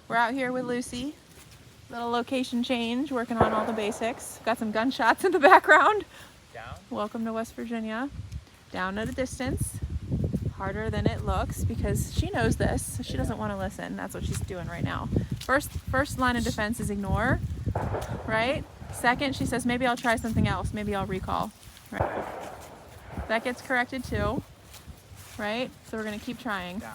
We're out here with Lucy. Little location change, working on all the basics. Got some gunshots in the background. Down. Welcome to West Virginia. Down at a distance. Harder than it looks because she knows this. So she doesn't want to listen. That's what she's doing right now. First line of defense is ignore, right? Second, she says, maybe I'll try something else. Maybe I'll recall. Right. That gets corrected too, right? So we're going to keep trying. Down.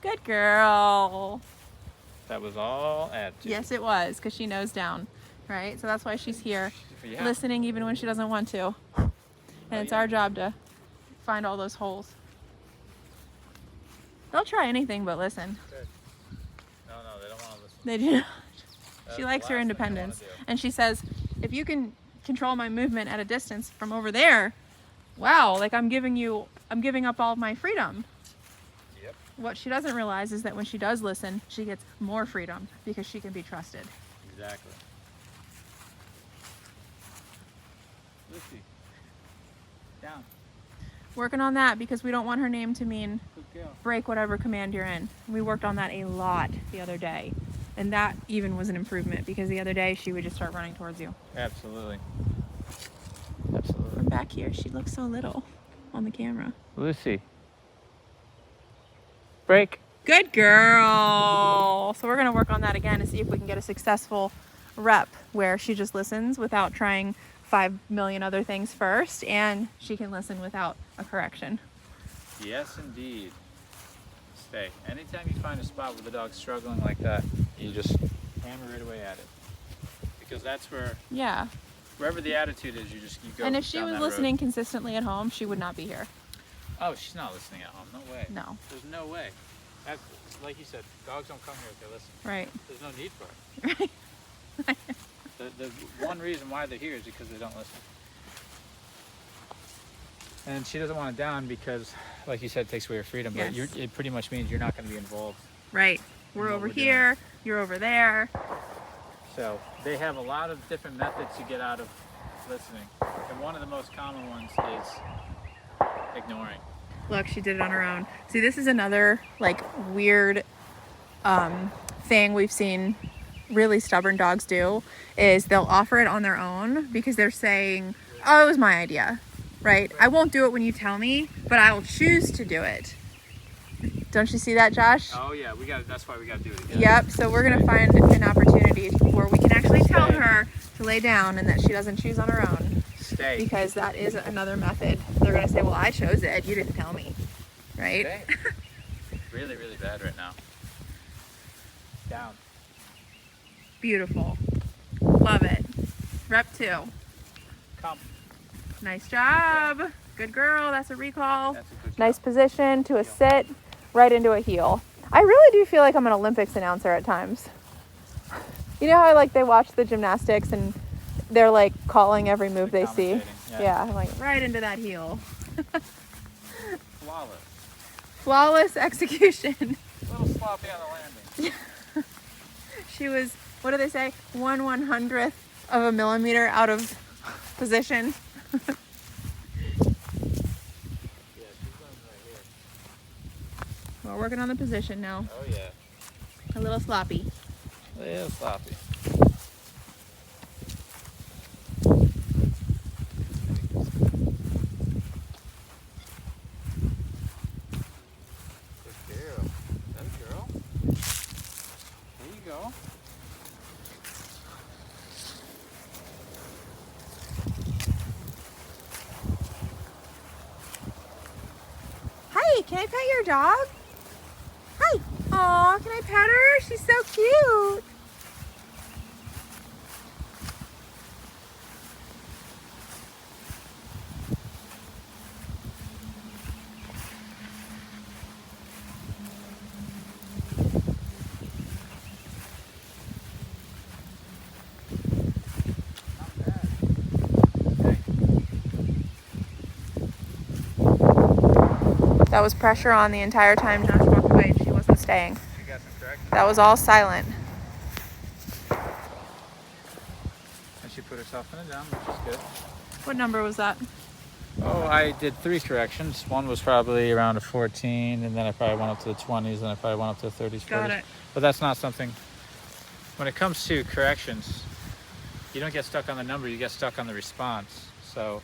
Good girl. That was all attitude. Yes, it was, because she knows down, right? So that's why she's here, Yeah. listening even when she doesn't want to. And it's our job to find all those holes. They'll try anything but listen. Good. No, they don't want to listen. They do not. That's She the likes her last thing they independence. wanna do. And she says, if you can control my movement at a distance from over there, wow, like I'm giving up all of my freedom. Yep. What she doesn't realize is that when she does listen, she gets more freedom because she can be trusted. Exactly. Lucy. Down. Working on that because we don't want her name to mean Good girl. break whatever command you're in. We worked on that a lot the other day. And that even was an improvement because the other day she would just start running towards you. Absolutely. From back here, she looks so little on the camera. Lucy. Break. Good girl. So we're going to work on that again to see if we can get a successful rep where she just listens without trying 5 million other things first, and she can listen without a correction. Yes, indeed. Stay. Anytime you find a spot where the dog's struggling like that, you just hammer right away at it. Because that's wherever the attitude is, you go. And if she down was that listening road. consistently at home, she would not be here. Oh, she's not listening at home. No way. No. There's no way. Like you said, dogs don't come here if they listen. Right. There's no need for it. Right. The one reason why they're here is because they don't listen. And she doesn't want it down because, like you said, it takes away your freedom. Yes. But it pretty much means you're not going to be involved. Right. We're what over we're here, you're over there. So they have a lot of different methods to get out of listening. And one of the most common ones is ignoring. Look, she did it on her own. See, this is another like weird thing we've seen really stubborn dogs do is they'll offer it on their own because they're saying, oh, it was my idea, right? I won't do it when you tell me, but I will choose to do it. Don't you see that, Josh? Oh yeah, that's why we got to do it again. Yep, so we're going to find an opportunity where we can actually tell her to lay down and that she doesn't choose on her own. Stay. Because that is another method. They're going to say, well, I chose it. You didn't tell me. Right? Stay. Really, really bad right now. Down. Beautiful. Love it. Rep 2. Come. Nice job. Good girl. That's a recall. That's a good job. Nice position to a sit, right into a heel. I really do feel like I'm an Olympics announcer at times. You know how they watch the gymnastics and they're like calling every move they see? Yeah, I'm like right into that heel. Flawless. Flawless execution. A little sloppy on the landing. She was, what do they say? 1/100th of a millimeter out of position. Yeah, she's going right here. We're working on the position now. Oh yeah. A little sloppy. A little sloppy. Good girl. Good girl. There you go. Hi, can I pet your dog? Hi. Aw, can I pet her? She's so cute. Not bad. Okay. That was pressure on the entire time Josh walked away and she wasn't staying. You got some correction. That was all silent. And she put herself in a down, which is good. What number was that? Oh, I did 3 corrections. One was probably around a 14, and then I probably went up to the 20s, and I probably went up to the 30s, 40s. Got it. But that's not something. When it comes to corrections, you don't get stuck on the number, you get stuck on the response. So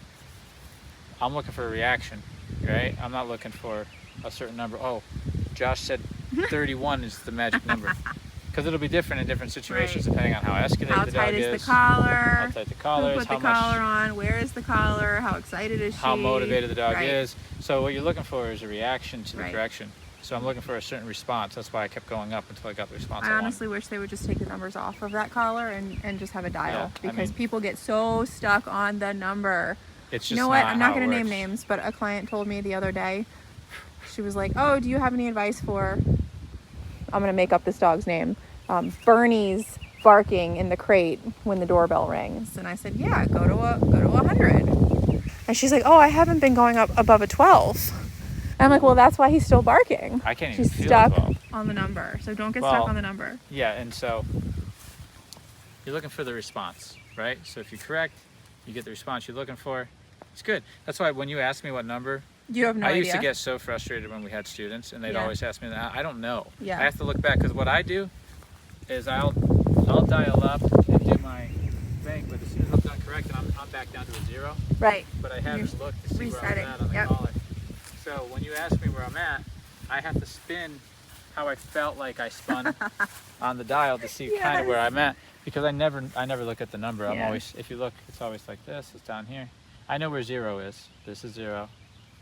I'm looking for a reaction, right? I'm not looking for a certain number. Oh, Josh said 31 is the magic number. Because it'll be different in different situations, right, depending on how escalated the dog is. How tight is the collar? How tight the collar is. Who put the collar on? Where is the collar? How excited is she? How motivated the dog right. is. So what you're looking for is a reaction to the right. correction. So I'm looking for a certain response. That's why I kept going up until I got the response I honestly wish they would just take the numbers off of that collar and just have a dial. Yeah, because people get so stuck on the number. It's just you know what? I'm not going to name names, but a client told me the other day, she was like, oh, do you have any advice for, I'm going to make up this dog's name, Bernie's barking in the crate when the doorbell rings. And I said, yeah, go to 100. And she's like, oh, I haven't been going up above a 12. And I'm like, well, that's why he's still barking. I can't even She's feel stuck 12. on the number. So don't get stuck on the number. Yeah, and so you're looking for the response, right? So if you correct, you get the response you're looking for. It's good. That's why when you ask me what number, you have no idea. I used to get so frustrated when we had students, and they'd always ask me that. I don't know. Yeah. I have to look back, because what I do is I'll dial up and do my thing, but as soon as I'm done correcting, I'm back down to a 0. Right. But I haven't looked to see resetting. where I'm at on the collar. So when you ask me where I'm at, I have to spin how I felt like I spun on the dial to see kind of where I'm at, because I never look at the number. I'm always, if you look, it's always like this. It's down here. I know where 0 is. This is 0,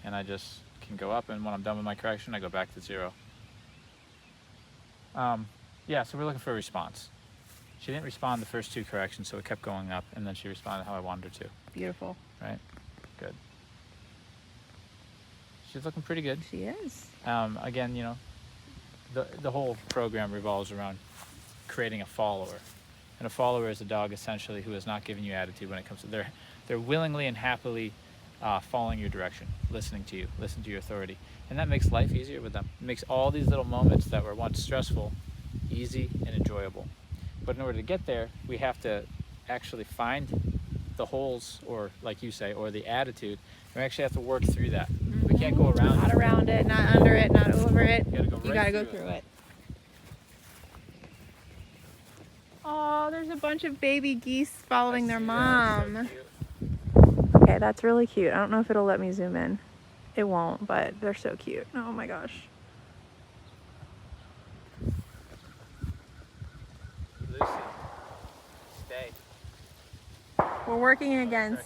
and I just can go up. And when I'm done with my correction, I go back to 0. Yeah. So we're looking for a response. She didn't respond the first 2 corrections, so it kept going up, and then she responded how I wanted her to. Beautiful. Right. Good. She's looking pretty good. She is. Again, you know, the whole program revolves around creating a follower, and a follower is a dog essentially who is not giving you attitude when it comes to they're willingly and happily following your direction, listening to you, listening to your authority, and that makes life easier with them. It makes all these little moments that were once stressful easy and enjoyable. But in order to get there, we have to actually find the holes, or like you say, or the attitude. We actually have to work through that. We can't go around Not around it, not under it, not over it. You gotta go through it. Oh, there's a bunch of baby geese following their mom. So okay, that's really cute. I don't know if it'll let me zoom in. It won't, but they're so cute. Oh my gosh. Lucy, stay. We're working against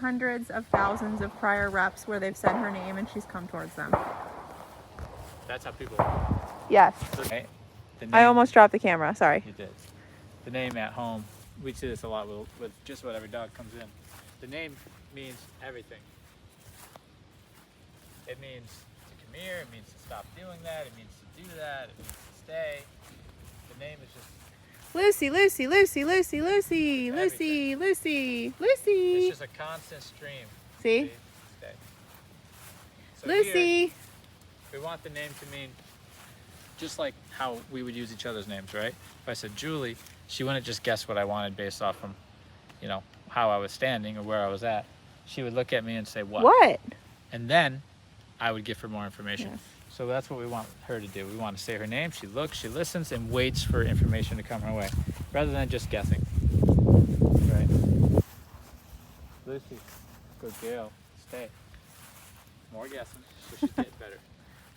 hundreds of thousands of prior reps where they've said her name and she's come towards them. That's how people. Yes. Right? I almost dropped the camera. Sorry. You did. The name at home, we see this a lot with just about every dog comes in. The name means everything. It means to come here, it means to stop doing that, it means to do that, it means to stay. The name is just Lucy, Lucy, Lucy, Lucy, Lucy, Lucy, Lucy, Lucy. It's just a constant stream. See? Stay. So Lucy. Here, we want the name to mean just like how we would use each other's names, right? If I said Julie, she wouldn't just guess what I wanted based off from, you know, how I was standing or where I was at. She would look at me and say, what? What? And then I would give her more information. Yes. So that's what we want her to do. We want to say her name, she looks, she listens, and waits for information to come her way, rather than just guessing. Right? Lucy, good girl, stay. More guessing, so she's getting better.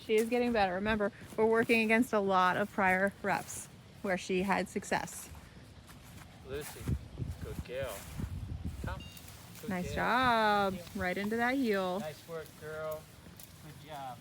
She is getting better. Remember, we're working against a lot of prior reps where she had success. Lucy, good girl. Come. Good Nice girl. job. Right into that heel. Nice work, girl. Good job.